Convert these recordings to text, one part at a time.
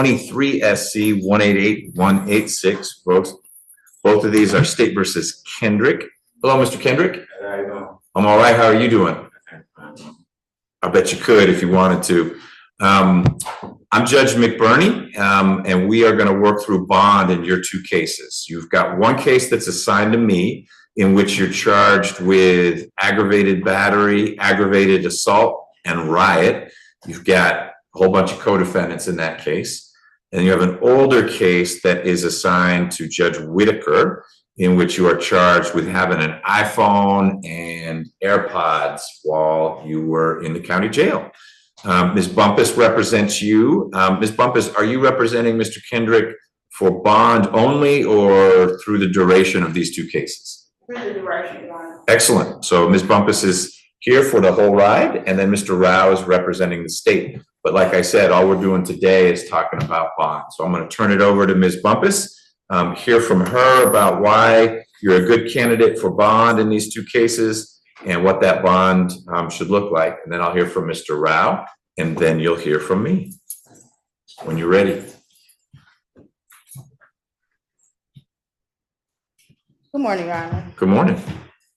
23 SC 188186. Both of these are State versus Kendrick. Hello, Mr. Kendrick. How you doing? I'm all right. How are you doing? I bet you could if you wanted to. I'm Judge McBurney, and we are going to work through bond in your two cases. You've got one case that's assigned to me in which you're charged with aggravated battery, aggravated assault, and riot. You've got a whole bunch of co-defendants in that case. And you have an older case that is assigned to Judge Whitaker, in which you are charged with having an iPhone and AirPods while you were in the county jail. Ms. Bumpus represents you. Ms. Bumpus, are you representing Mr. Kendrick for bond only or through the duration of these two cases? Through the duration, Your Honor. Excellent. So Ms. Bumpus is here for the whole ride, and then Mr. Rao is representing the state. But like I said, all we're doing today is talking about bond. So I'm going to turn it over to Ms. Bumpus, hear from her about why you're a good candidate for bond in these two cases and what that bond should look like. And then I'll hear from Mr. Rao, and then you'll hear from me when you're ready. Good morning, Your Honor. Good morning.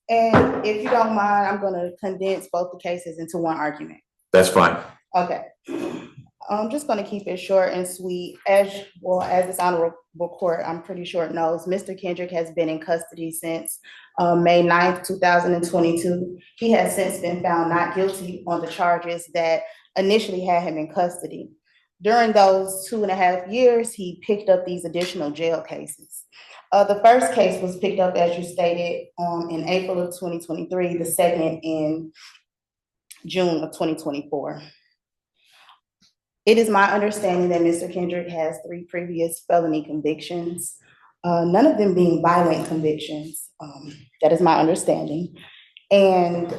And if you don't mind, I'm going to condense both the cases into one argument. That's fine. Okay. I'm just going to keep it short and sweet. As this honorable court, I'm pretty sure it knows, Mr. Kendrick has been in custody since May 9th, 2022. He has since been found not guilty on the charges that initially had him in custody. During those 2.5 years, he picked up these additional jail cases. The first case was picked up, as you stated, in April of 2023, the second in June of 2024. It is my understanding that Mr. Kendrick has 3 previous felony convictions, none of them being violent convictions. That is my understanding. And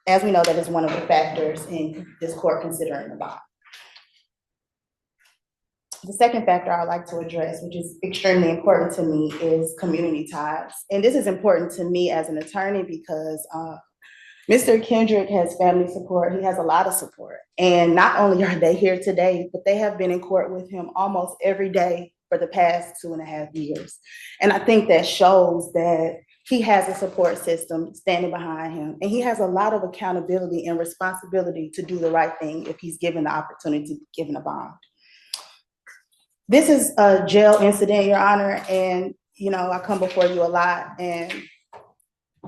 as we know, that is one of the factors in this court considering the bond. The second factor I'd like to address, which is extremely important to me, is community ties. And this is important to me as an attorney because Mr. Kendrick has family support. He has a lot of support. And not only are they here today, but they have been in court with him almost every day for the past 2.5 years. And I think that shows that he has a support system standing behind him. And he has a lot of accountability and responsibility to do the right thing if he's given the opportunity to be given a bond. This is a jail incident, Your Honor, and I come before you a lot, and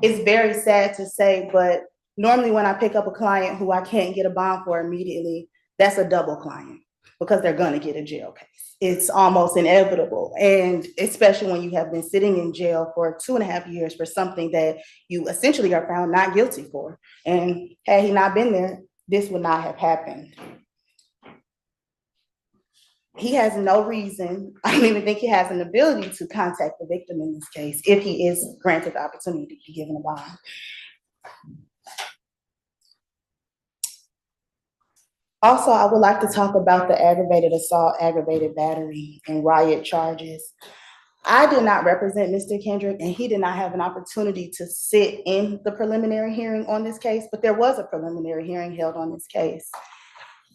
it's very sad to say, but normally when I pick up a client who I can't get a bond for immediately, that's a double client because they're gonna get a jail case. It's almost inevitable, and especially when you have been sitting in jail for 2.5 years for something that you essentially are found not guilty for. And had he not been there, this would not have happened. He has no reason, I don't even think he has an ability to contact the victim in this case if he is granted the opportunity to be given a bond. Also, I would like to talk about the aggravated assault, aggravated battery, and riot charges. I did not represent Mr. Kendrick, and he did not have an opportunity to sit in the preliminary hearing on this case, but there was a preliminary hearing held on this case.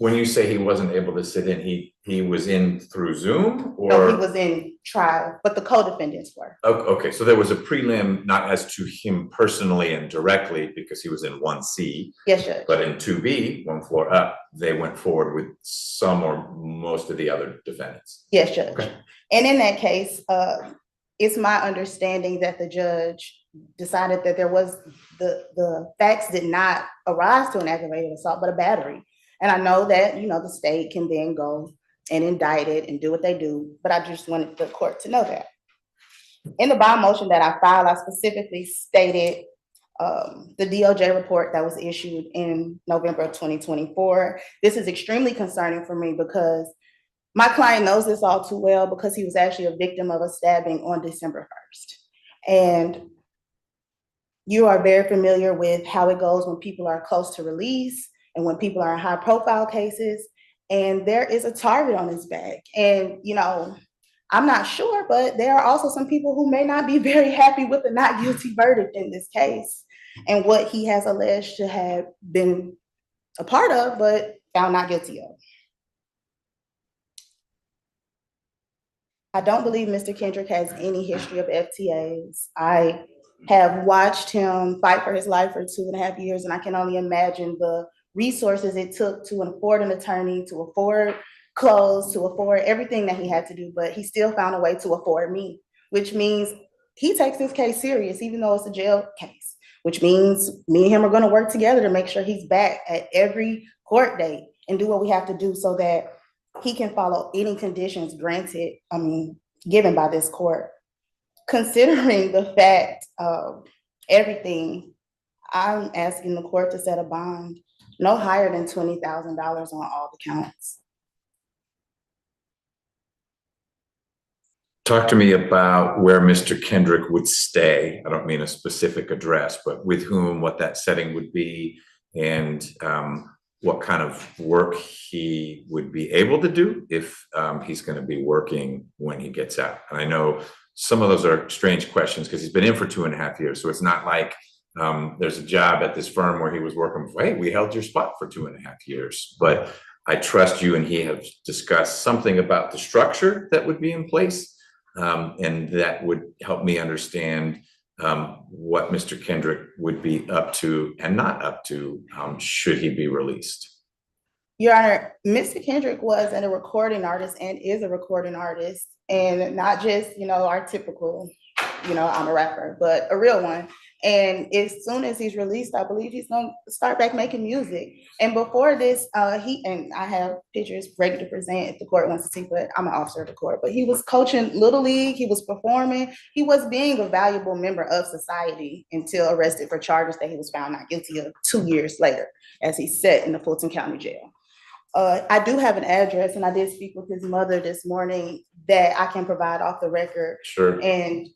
When you say he wasn't able to sit in, he was in through Zoom, or? No, he was in trial, but the co-defendants were. Okay, so there was a prelim, not as to him personally and directly because he was in 1C. Yes, Judge. But in 2B, one floor up, they went forward with some or most of the other defendants. Yes, Judge. Okay. And in that case, it's my understanding that the judge decided that there was the facts did not arise to an aggravated assault, but a battery. And I know that, the state can then go and indict it and do what they do, but I just wanted the court to know that. In the bond motion that I filed, I specifically stated the DOJ report that was issued in November of 2024. This is extremely concerning for me because my client knows this all too well because he was actually a victim of a stabbing on December 1st. And you are very familiar with how it goes when people are close to release and when people are in high profile cases, and there is a target on his back. And, I'm not sure, but there are also some people who may not be very happy with the not guilty verdict in this case and what he has alleged to have been a part of, but found not guilty of. I don't believe Mr. Kendrick has any history of FTAs. I have watched him fight for his life for 2.5 years, and I can only imagine the resources it took to afford an attorney, to afford clothes, to afford everything that he had to do, but he still found a way to afford me, which means he takes this case serious, even though it's a jail case, which means me and him are gonna work together to make sure he's back at every court date and do what we have to do so that he can follow any conditions granted, given by this court. Considering the fact of everything, I'm asking the court to set a bond no higher than $20,000 on all the counts. Talk to me about where Mr. Kendrick would stay. I don't mean a specific address, but with whom, what that setting would be, and what kind of work he would be able to do if he's going to be working when he gets out. And I know some of those are strange questions because he's been in for 2.5 years. So it's not like there's a job at this firm where he was working, hey, we held your spot for 2.5 years. But I trust you and he have discussed something about the structure that would be in place. And that would help me understand what Mr. Kendrick would be up to and not up to should he be released. Your Honor, Mr. Kendrick was a recording artist and is a recording artist, and not just, our typical, I'm a rapper, but a real one. And as soon as he's released, I believe he's going to start back making music. And before this, I have pictures ready to present if the court wants to see, but I'm an officer of the court. But he was coaching Little League, he was performing, he was being a valuable member of society until arrested for charges that he was found not guilty of 2 years later, as he sat in the Fulton County Jail. I do have an address, and I did speak with his mother this morning that I can provide off the record. Sure. And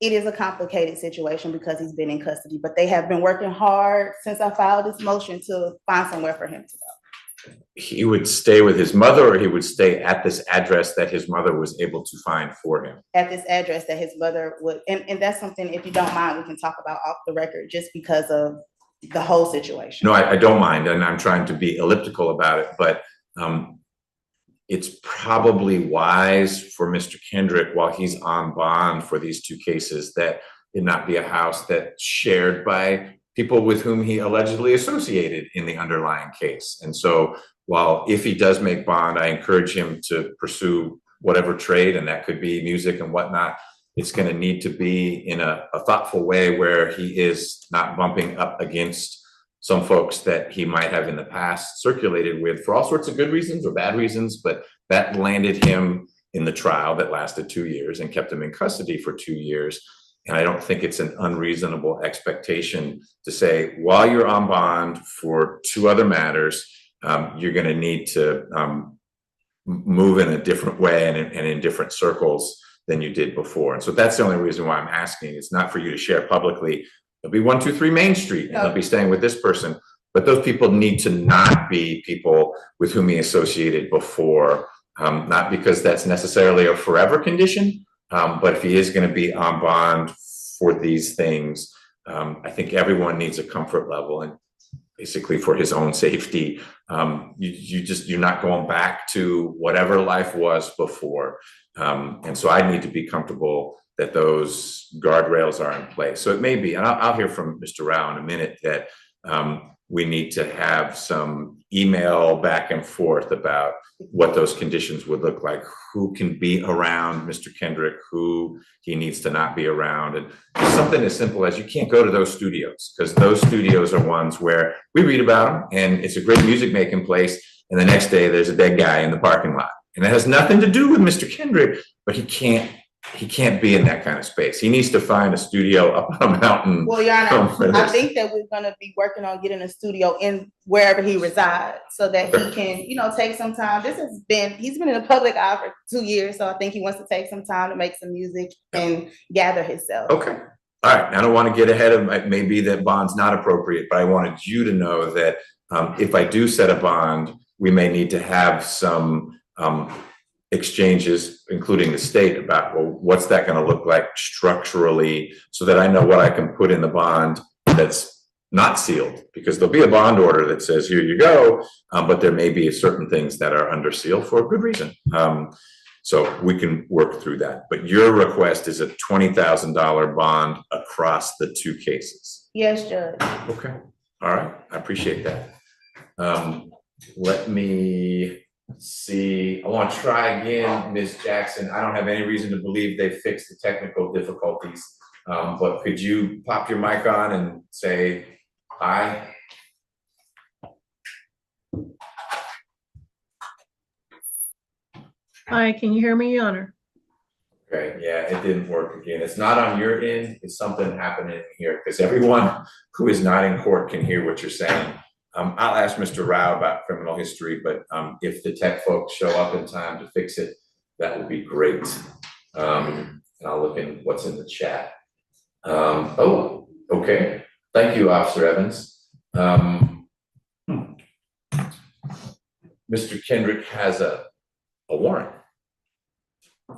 it is a complicated situation because he's been in custody, but they have been working hard since I filed this motion to find somewhere for him to go. He would stay with his mother, or he would stay at this address that his mother was able to find for him? At this address that his mother would, and that's something, if you don't mind, we can talk about off the record just because of the whole situation. No, I don't mind, and I'm trying to be elliptical about it, but it's probably wise for Mr. Kendrick, while he's on bond for these 2 cases, that it not be a house that's shared by people with whom he allegedly associated in the underlying case. And so while if he does make bond, I encourage him to pursue whatever trade, and that could be music and whatnot. It's going to need to be in a thoughtful way where he is not bumping up against some folks that he might have in the past circulated with for all sorts of good reasons or bad reasons, but that landed him in the trial that lasted 2 years and kept him in custody for 2 years. And I don't think it's an unreasonable expectation to say, while you're on bond for 2 other matters, you're going to need to move in a different way and in different circles than you did before. And so that's the only reason why I'm asking. It's not for you to share publicly. There'll be 123 Main Street, and they'll be staying with this person. But those people need to not be people with whom he associated before, not because that's necessarily a forever condition, but if he is going to be on bond for these things, I think everyone needs a comfort level, and basically for his own safety, you're not going back to whatever life was before. And so I need to be comfortable that those guardrails are in place. So it may be, and I'll hear from Mr. Rao in a minute, that we need to have some email back and forth about what those conditions would look like, who can be around Mr. Kendrick, who he needs to not be around. And something as simple as you can't go to those studios, because those studios are ones where we read about them and it's a great music making place, and the next day there's a dead guy in the parking lot. And it has nothing to do with Mr. Kendrick, but he can't be in that kind of space. He needs to find a studio up on a mountain. Well, Your Honor, I think that we're going to be working on getting a studio in wherever he resides so that he can, take some time. He's been in the public eye for 2 years, so I think he wants to take some time to make some music and gather himself. Okay. All right. I don't want to get ahead of it. Maybe that bond's not appropriate, but I wanted you to know that if I do set a bond, we may need to have some exchanges, including the state, about, well, what's that going to look like structurally, so that I know what I can put in the bond that's not sealed, because there'll be a bond order that says, here you go, but there may be certain things that are under seal for a good reason. So we can work through that. But your request is a $20,000 bond across the two cases. Yes, Judge. Okay. All right. I appreciate that. Let me see. I want to try again, Ms. Jackson. I don't have any reason to believe they fixed the technical difficulties. But could you pop your mic on and say hi? Hi, can you hear me, Your Honor? Okay, yeah, it didn't work again. It's not on your end. It's something happening here because everyone who is not in court can hear what you're saying. I'll ask Mr. Rao about criminal history, but if the tech folks show up in time to fix it, that would be great. And I'll look in what's in the chat. Oh, okay. Thank you, Officer Evans. Mr. Kendrick has a warrant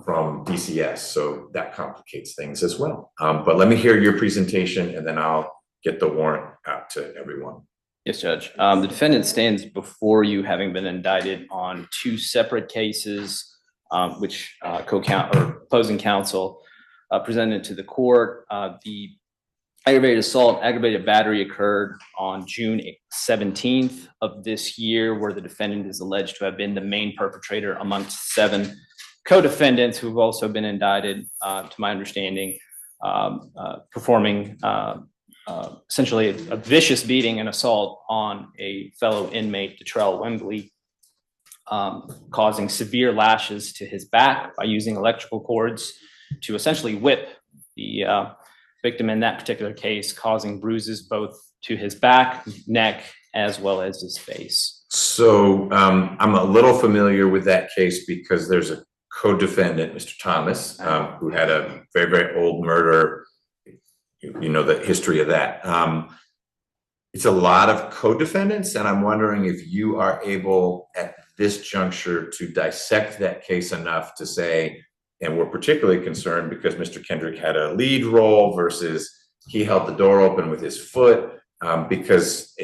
from DCS, so that complicates things as well. But let me hear your presentation and then I'll get the warrant out to everyone. Yes, Judge. The defendant stands before you having been indicted on two separate cases, which opposing counsel presented to the court. The aggravated assault, aggravated battery occurred on June 17th of this year, where the defendant is alleged to have been the main perpetrator amongst 7 co-defendants who have also been indicted, to my understanding, performing essentially a vicious beating and assault on a fellow inmate, Detrell Wembley, causing severe lashes to his back by using electrical cords to essentially whip the victim in that particular case, causing bruises both to his back, neck, as well as his face. So I'm a little familiar with that case because there's a co-defendant, Mr. Thomas, who had a very, very old murder. You know the history of that. It's a lot of co-defendants, and I'm wondering if you are able at this juncture to dissect that case enough to say, and we're particularly concerned because Mr. Kendrick had a lead role versus he held the door open with his foot, because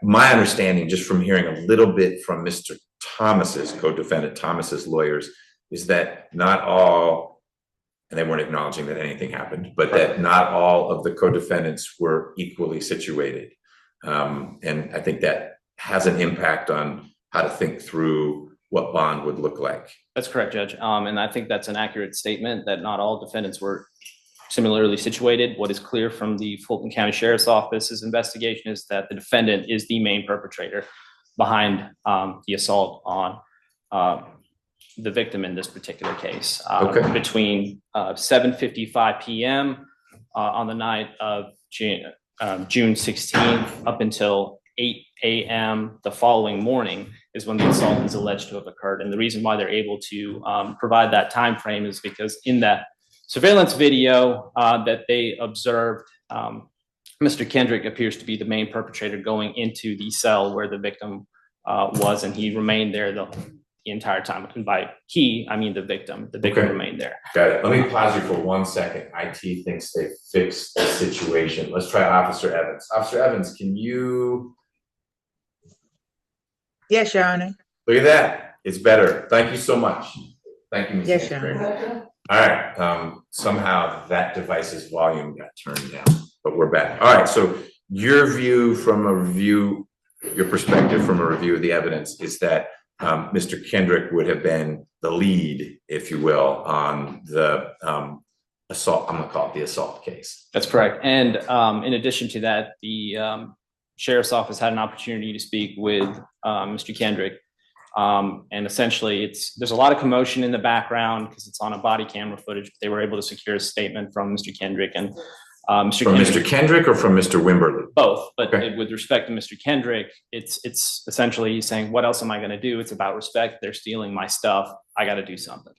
my understanding, just from hearing a little bit from Mr. Thomas's co-defendant, Thomas's lawyers, is that not all, and they weren't acknowledging that anything happened, but that not all of the co-defendants were equally situated. And I think that has an impact on how to think through what bond would look like. That's correct, Judge. And I think that's an accurate statement that not all defendants were similarly situated. What is clear from the Fulton County Sheriff's Office's investigation is that the defendant is the main perpetrator behind the assault on the victim in this particular case. Between 7:55 p.m. On the night of June 16th up until 8 a.m. the following morning is when the assault is alleged to have occurred. And the reason why they're able to provide that time frame is because in that surveillance video that they observed, Mr. Kendrick appears to be the main perpetrator going into the cell where the victim was, and he remained there the entire time. And by he, I mean the victim. The victim remained there. Got it. Let me pause you for 1 second. IT thinks they fixed the situation. Let's try Officer Evans. Officer Evans, can you? Yes, Your Honor. Look at that. It's better. Thank you so much. Thank you, Ms. Yes, Your Honor. All right. Somehow that device's volume got turned down, but we're back. All right. So your view from a review, your perspective from a review of the evidence is that Mr. Kendrick would have been the lead, if you will, on the assault. I'm going to call it the assault case. That's correct. And in addition to that, the Sheriff's Office had an opportunity to speak with Mr. Kendrick. And essentially, there's a lot of commotion in the background because it's on a body camera footage. But they were able to secure a statement from Mr. Kendrick and Mr. Kendrick or from Mr. Wimberly? Both, but with respect to Mr. Kendrick, it's essentially he's saying, what else am I going to do? It's about respect. They're stealing my stuff. I got to do something.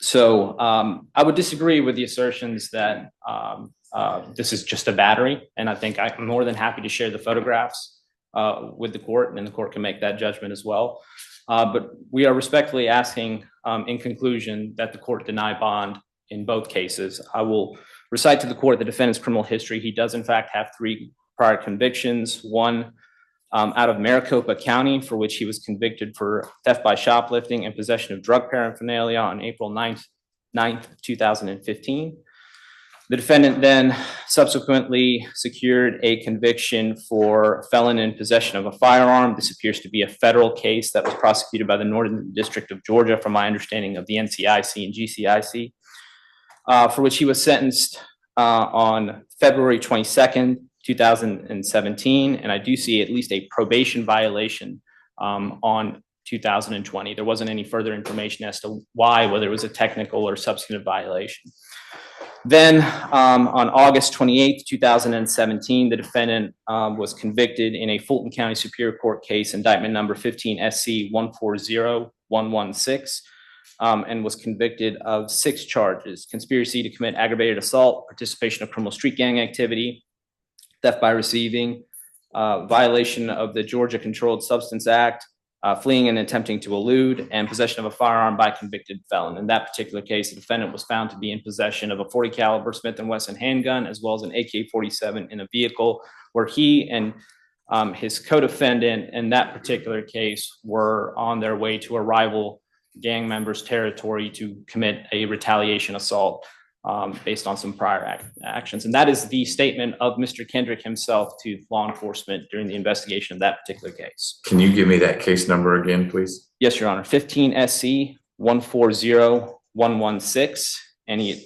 So I would disagree with the assertions that this is just a battery. And I think I'm more than happy to share the photographs with the court, and the court can make that judgment as well. But we are respectfully asking, in conclusion, that the court deny bond in both cases. I will recite to the court the defendant's criminal history. He does, in fact, have 3 prior convictions. One out of Maricopa County, for which he was convicted for theft by shoplifting and possession of drug paraphernalia on April 9th, 2015. The defendant then subsequently secured a conviction for felon in possession of a firearm. This appears to be a federal case that was prosecuted by the Northern District of Georgia, from my understanding of the NCIC and GCIC, for which he was sentenced on February 22nd, 2017. And I do see at least a probation violation on 2020. There wasn't any further information as to why, whether it was a technical or substantive violation. Then on August 28th, 2017, the defendant was convicted in a Fulton County Superior Court case, indictment number 15 SC 140116, and was convicted of 6 charges: conspiracy to commit aggravated assault, participation of criminal street gang activity, theft by receiving, violation of the Georgia Controlled Substance Act, fleeing and attempting to elude, and possession of a firearm by convicted felon. In that particular case, the defendant was found to be in possession of a .40 caliber Smith & Wesson handgun, as well as an AK-47 in a vehicle, where he and his co-defendant in that particular case were on their way to a rival gang member's territory to commit a retaliation assault based on some prior actions. And that is the statement of Mr. Kendrick himself to law enforcement during the investigation of that particular case. Can you give me that case number again, please? Yes, Your Honor. 15 SC 140116.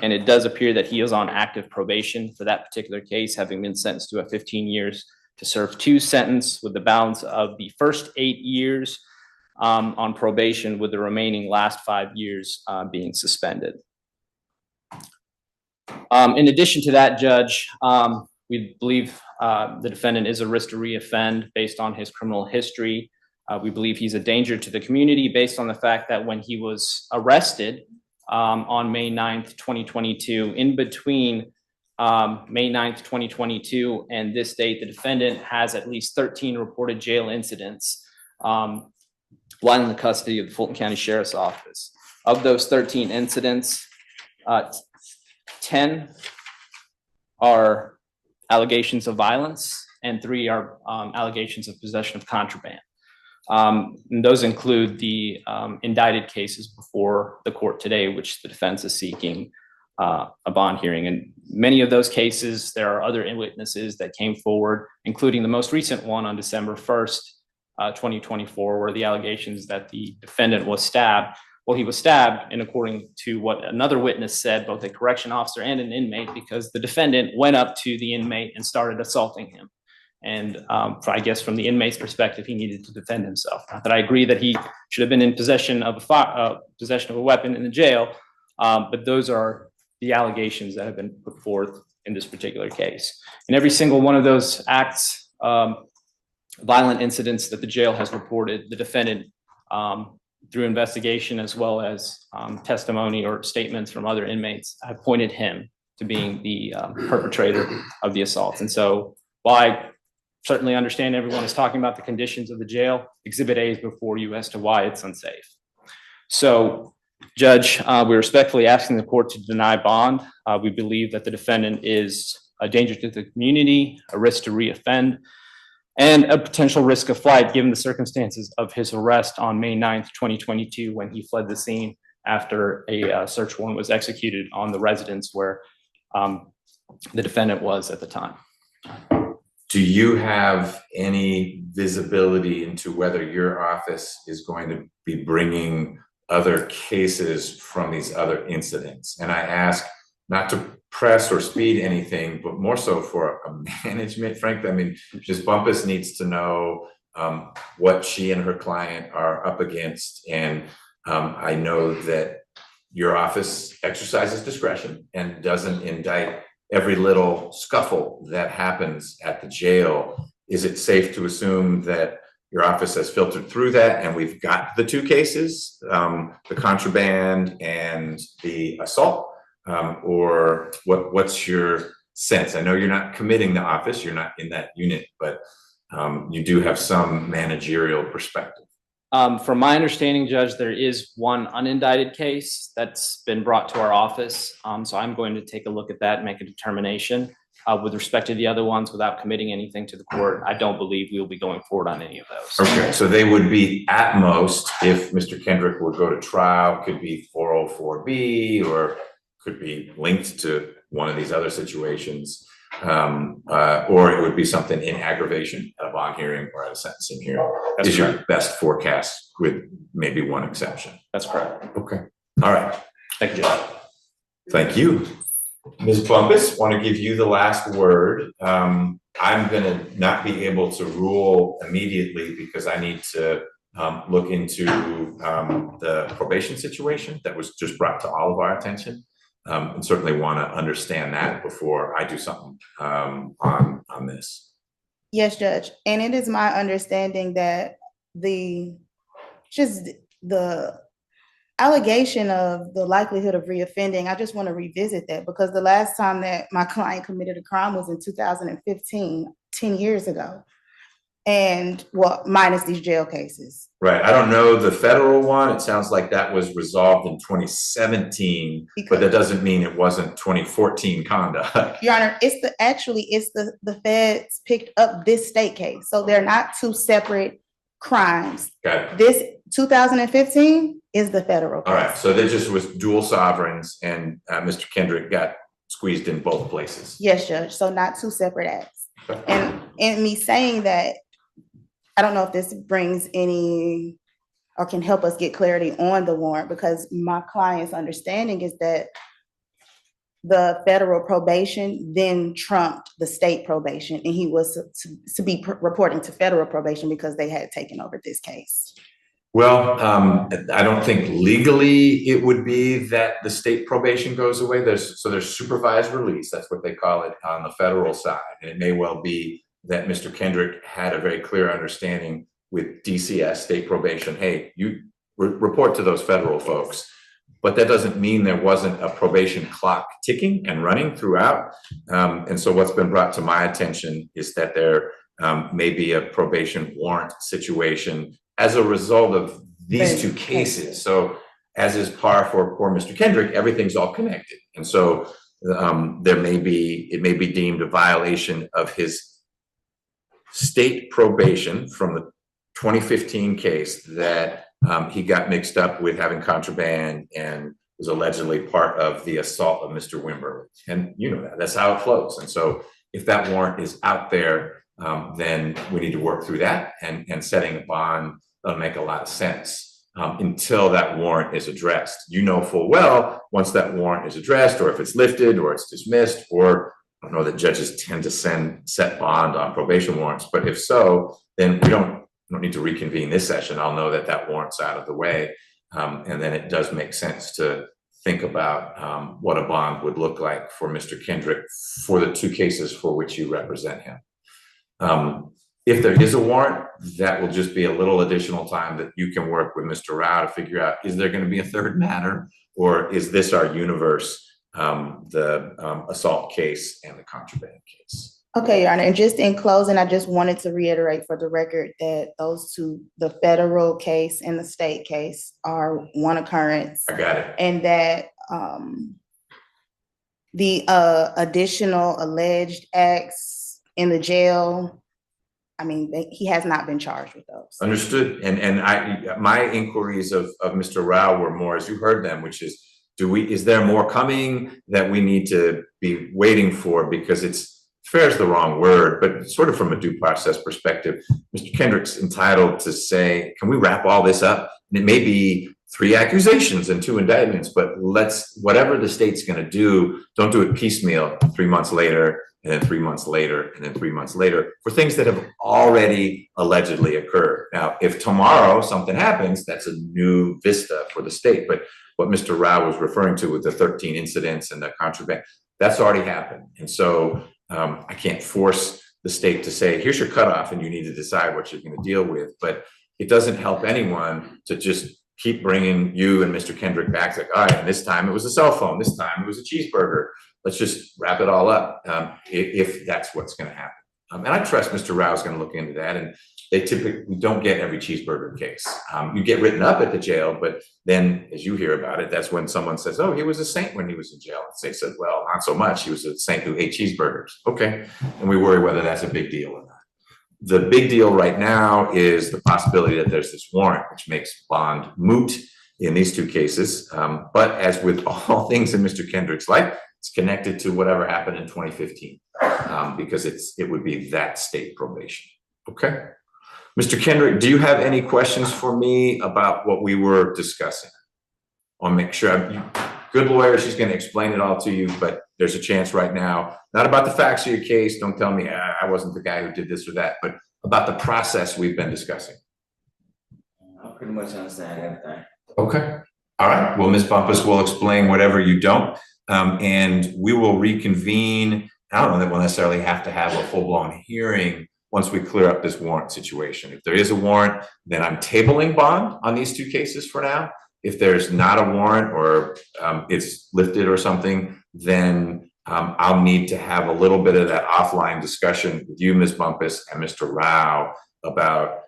And it does appear that he is on active probation for that particular case, having been sentenced to a 15 years to serve 2 sentences, with the balance of the first 8 years on probation, with the remaining last 5 years being suspended. In addition to that, Judge, we believe the defendant is a risk to reoffend based on his criminal history. We believe he's a danger to the community based on the fact that when he was arrested on May 9th, 2022, in between May 9th, 2022 and this date, the defendant has at least 13 reported jail incidents while in the custody of the Fulton County Sheriff's Office. Of those 13 incidents, 10 are allegations of violence and 3 are allegations of possession of contraband. And those include the indicted cases before the court today, which the defense is seeking a bond hearing. And many of those cases, there are other witnesses that came forward, including the most recent one on December 1st, 2024, where the allegations that the defendant was stabbed. Well, he was stabbed, and according to what another witness said, both a correction officer and an inmate, because the defendant went up to the inmate and started assaulting him. And I guess from the inmate's perspective, he needed to defend himself. Not that I agree that he should have been in possession of a weapon in the jail, but those are the allegations that have been put forth in this particular case. In every single one of those acts, violent incidents that the jail has reported, the defendant, through investigation as well as testimony or statements from other inmates, have pointed him to being the perpetrator of the assaults. And so while I certainly understand everyone is talking about the conditions of the jail, Exhibit A is before you as to why it's unsafe. So, Judge, we're respectfully asking the court to deny bond. We believe that the defendant is a danger to the community, a risk to reoffend, and a potential risk of flight given the circumstances of his arrest on May 9th, 2022, when he fled the scene after a search warrant was executed on the residence where the defendant was at the time. Do you have any visibility into whether your office is going to be bringing other cases from these other incidents? And I ask not to press or speed anything, but more so for a management, frankly. I mean, Ms. Bumpus needs to know what she and her client are up against. And I know that your office exercises discretion and doesn't indict every little scuffle that happens at the jail. Is it safe to assume that your office has filtered through that and we've got the 2 cases, the contraband and the assault? Or what's your sense? I know you're not committing the office, you're not in that unit, but you do have some managerial perspective. From my understanding, Judge, there is one unindicted case that's been brought to our office. So I'm going to take a look at that and make a determination. With respect to the other ones, without committing anything to the court, I don't believe we will be going forward on any of those. Okay, so they would be at most, if Mr. Kendrick would go to trial, could be 404B or could be linked to one of these other situations. Or it would be something in aggravation at a bond hearing or at a sentencing hearing. That's is correct. Your best forecast with maybe one exception. That's correct. Okay, all right. Thank you, Judge. Thank you. Ms. Bumpus, want to give you the last word. I'm gonna not be able to rule immediately because I need to look into the probation situation that was just brought to all of our attention. And certainly want to understand that before I do something on this. Yes, Judge. And it is my understanding that the allegation of the likelihood of reoffending, I just want to revisit that because the last time that my client committed a crime was in 2015, 10 years ago. And well, minus these jail cases. Right. I don't know the federal one. It sounds like that was resolved in 2017, but that doesn't mean it wasn't 2014 conduct. Your Honor, it's the feds picked up this state case. So they're not two separate crimes. Got it. This 2015 is the federal case. All right. So there just was dual sovereigns and Mr. Kendrick got squeezed in both places. Yes, Judge. So not two separate acts. And me saying that, I don't know if this brings any or can help us get clarity on the warrant because my client's understanding is that the federal probation then trumped the state probation and he was to be reporting to federal probation because they had taken over this case. Well, I don't think legally it would be that the state probation goes away. There's supervised release. That's what they call it on the federal side. And it may well be that Mr. Kendrick had a very clear understanding with DCS, state probation. Hey, you report to those federal folks. But that doesn't mean there wasn't a probation clock ticking and running throughout. And so what's been brought to my attention is that there may be a probation warrant situation as a result of these two cases. So as is par for poor Mr. Kendrick, everything's all connected. And so it may be deemed a violation of his state probation from the 2015 case that he got mixed up with having contraband and was allegedly part of the assault of Mr. Wimberly. And you know that's how it flows. And so if that warrant is out there, then we need to work through that and setting a bond doesn't make a lot of sense until that warrant is addressed. You know full well, once that warrant is addressed or if it's lifted or it's dismissed, or I don't know that judges tend to set bond on probation warrants, but if so, then we don't need to reconvene this session. I'll know that warrant's out of the way. And then it does make sense to think about what a bond would look like for Mr. Kendrick for the two cases for which you represent him. If there is a warrant, that will just be a little additional time that you can work with Mr. Rao to figure out, is there going to be a third matter or is this our universe, the assault case and the contraband case? Okay, Your Honor, and just in closing, I just wanted to reiterate for the record that those two, the federal case and the state case, are one occurrence. I got it. And that the additional alleged acts in the jail, I mean, he has not been charged with those. Understood. And my inquiries of Mr. Rao were more, as you heard them, which is, is there more coming that we need to be waiting for? Because fair is the wrong word, but sort of from a due process perspective, Mr. Kendrick's entitled to say, can we wrap all this up? And it may be 3 accusations and 2 indictments, but whatever the state's going to do, don't do it piecemeal 3 months later, and then 3 months later, and then 3 months later for things that have already allegedly occurred. Now, if tomorrow something happens, that's a new vista for the state. But what Mr. Rao was referring to with the 13 incidents and the contraband, that's already happened. And so I can't force the state to say, here's your cutoff and you need to decide what you're going to deal with. But it doesn't help anyone to just keep bringing you and Mr. Kendrick back. It's like, all right, and this time it was a cell phone. This time it was a cheeseburger. Let's just wrap it all up if that's what's going to happen. And I trust Mr. Rao is going to look into that. And they typically don't get every cheeseburger case. You get written up at the jail, but then as you hear about it, that's when someone says, oh, he was a saint when he was in jail. And they said, well, not so much. He was a saint who ate cheeseburgers. Okay. And we worry whether that's a big deal or not. The big deal right now is the possibility that there's this warrant, which makes bond moot in these two cases. But as with all things in Mr. Kendrick's life, it's connected to whatever happened in 2015, because it would be that state probation. Okay. Mr. Kendrick, do you have any questions for me about what we were discussing? I'll make sure good lawyer, she's going to explain it all to you, but there's a chance right now, not about the facts of your case. Don't tell me I wasn't the guy who did this or that, but about the process we've been discussing. I pretty much understand everything. Okay. All right. Well, Ms. Bumpus will explain whatever you don't, and we will reconvene. I don't know that we'll necessarily have to have a full-blown hearing once we clear up this warrant situation. If there is a warrant, then I'm tabling bond on these two cases for now. If there's not a warrant or it's lifted or something, then I'll need to have a little bit of that offline discussion with you, Ms. Bumpus, and Mr. Rao about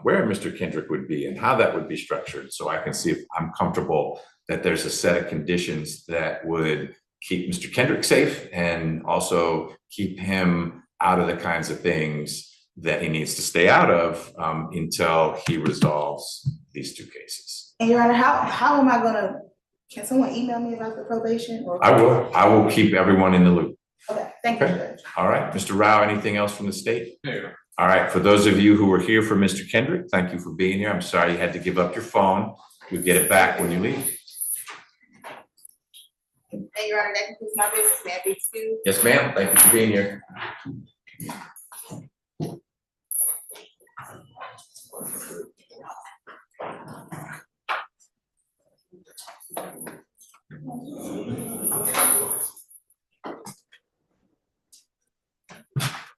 where Mr. Kendrick would be and how that would be structured. So I can see if I'm comfortable that there's a set of conditions that would keep Mr. Kendrick safe and also keep him out of the kinds of things that he needs to stay out of until he resolves these two cases. And Your Honor, how am I gonna, can someone email me about the probation? Or I will keep everyone in the loop. Okay, thank you, Okay. Judge. All right, Mr. Rao, anything else from the state? Yeah. All right, for those of you who were here for Mr. Kendrick, thank you for being here. I'm sorry you had to give up your phone. You'll get it back when you leave. And Your Honor, that concludes my business. May I be excused? Yes, ma'am. Thank you for being here.